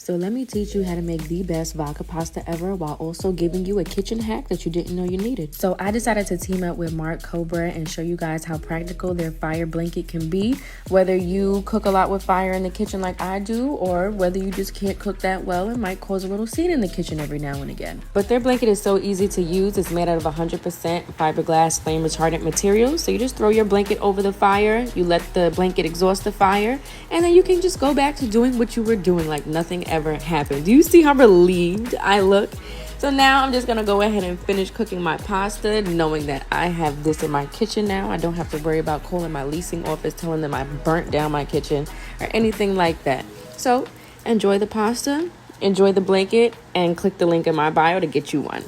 So let me teach you how to make the best vodka pasta ever while also giving you a kitchen hack that you didn't know you needed. So I decided to team up with Mart Cobra and show you guys how practical their fire blanket can be, whether you cook a lot with fire in the kitchen like I do, or whether you just can't cook that well and might cause a little scene in the kitchen every now and again. But their blanket is so easy to use. It's made out of 100% fiberglass flame retardant material. So you just throw your blanket over the fire, you let the blanket exhaust the fire, and then you can just go back to doing what you were doing like nothing ever happened. Do you see how relieved I look? So now I'm just gonna go ahead and finish cooking my pasta, knowing that I have this in my kitchen now. I don't have to worry about calling my leasing office, telling them I burnt down my kitchen or anything like that. So enjoy the pasta, enjoy the blanket, and click the link in my bio to get you one.